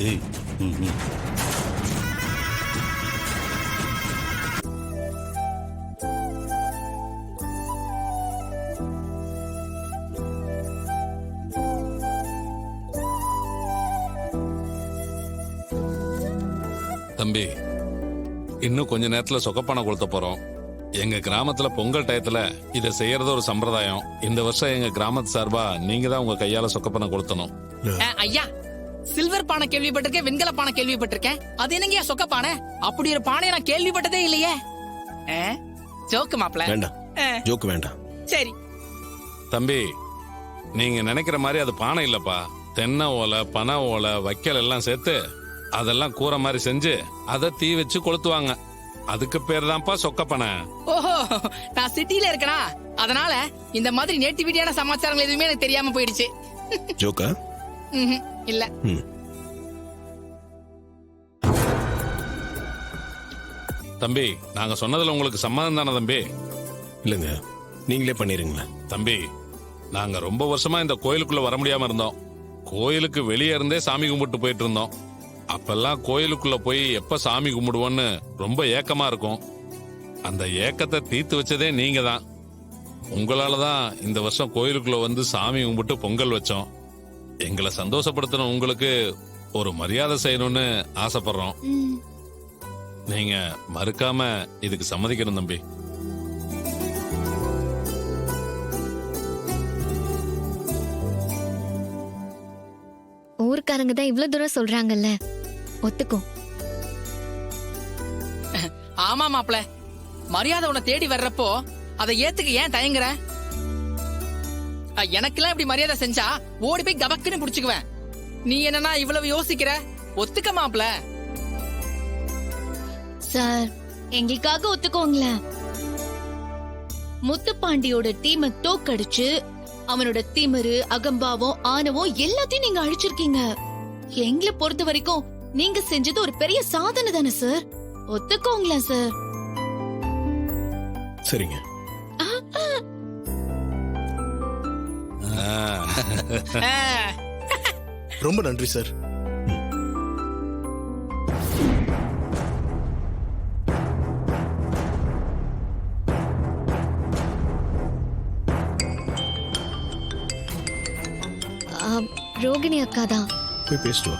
ஏய், ம், ம். தம்பி, இன்னும் கொஞ்ச நேரத்துல சொக்கப்பானை கொளுத்த போறோம். எங்க கிராமத்துல பொங்கல் டயத்துல இதை செய்யறது ஒரு சம்பிரதாயம். இந்த வருஷம் எங்க கிராமத்து சார்பா நீங்க தான் உங்க கையால சொக்கப்பானை கொளுத்தணும். ஐயா, சில்வர் பானை கேள்விப்பட்டிருக்கேன், வெண்கல பானை கேள்விப்பட்டிருக்கேன். அது என்னங்கயா சொக்க பானை? அப்படி ஒரு பானையை நான் கேள்விப்பட்டதே இல்லையே. ஜோக்கு மாப்ள. வேண்டாம், ஜோக்கு வேண்டாம். சரி தம்பி, நீங்க நினைக்கிற மாதிரி அது பானை இல்லப்பா. தென்னை ஓலை, பனை ஓலை, வைக்கல் எல்லாம் சேர்த்து அதெல்லாம் கூரை மாதிரி செஞ்சு அதை தீ வச்சு கொளுத்துவாங்க. அதுக்கு பேர் தான்ப்பா சொக்கப்பானை. ஓஹோ, நான் சிட்டில இருக்கனா, அதனால இந்த மாதிரி நேட்டிவிட்டியான சமாச்சாரங்கள் எதுவுமே எனக்கு தெரியாம போயிடுச்சு. ஜோக்கா? இல்ல. தம்பி, நாங்க சொன்னதுல உங்களுக்கு சம்மதம் தானே தம்பி? இல்லங்க, நீங்களே பண்ணிருங்களேன். தம்பி, நாங்க ரொம்ப வருஷமா இந்த கோயிலுக்குள்ள வர முடியாம இருந்தோம். கோயிலுக்கு வெளியே இருந்தே சாமி கும்பிட்டு போயிட்டு இருந்தோம். அப்பெல்லாம் கோயிலுக்குள்ள போய் எப்ப சாமி கும்பிடுவோன்னு ரொம்ப ஏக்கமா இருக்கும். அந்த ஏக்கத்தை தீர்த்து வச்சதே நீங்க தான். உங்களாலதான் இந்த வருஷம் கோயிலுக்குள்ள வந்து சாமி கும்பிட்டு பொங்கல் வச்சோம். எங்களை சந்தோஷப்படுத்தணும், உங்களுக்கு ஒரு மரியாதை செய்யணும்னு ஆசைப்படுறோம். நீங்க மறுக்காம இதுக்கு சம்மதிக்கணும் தம்பி. ஊர்க்காரங்க தான் இவ்வளவு தூரம் சொல்றாங்கல்ல, ஒத்துக்கும். ஆமா மாப்ள, மரியாதை உன்னை தேடி வர்றப்போ அதை ஏத்துக்க ஏன் தயங்குற? எனக்கெல்லாம் இப்படி மரியாதை செஞ்சா ஓடி போய் கபக்குன்னு புடிச்சுக்குவேன். நீ என்னன்னா இவ்வளவு யோசிக்கிற? ஒத்துக்க மாப்ள. சார், எங்களுக்காக ஒத்துக்கோங்களேன். முத்துப்பாண்டியோட டீமை தோக்கடிச்சு அவனோட திமிரு, அகம்பாவம், ஆணவம் எல்லாத்தையும் நீங்க அழிச்சிருக்கீங்க. எங்களை பொறுத்த வரைக்கும் நீங்க செஞ்சது ஒரு பெரிய சாதனை தானே சார். ஒத்துக்கோங்களேன் சார். சரிங்க. ரொம்ப நன்றி சார். ரோகிணி அக்கா தான். போய் பேசிட்டு வா.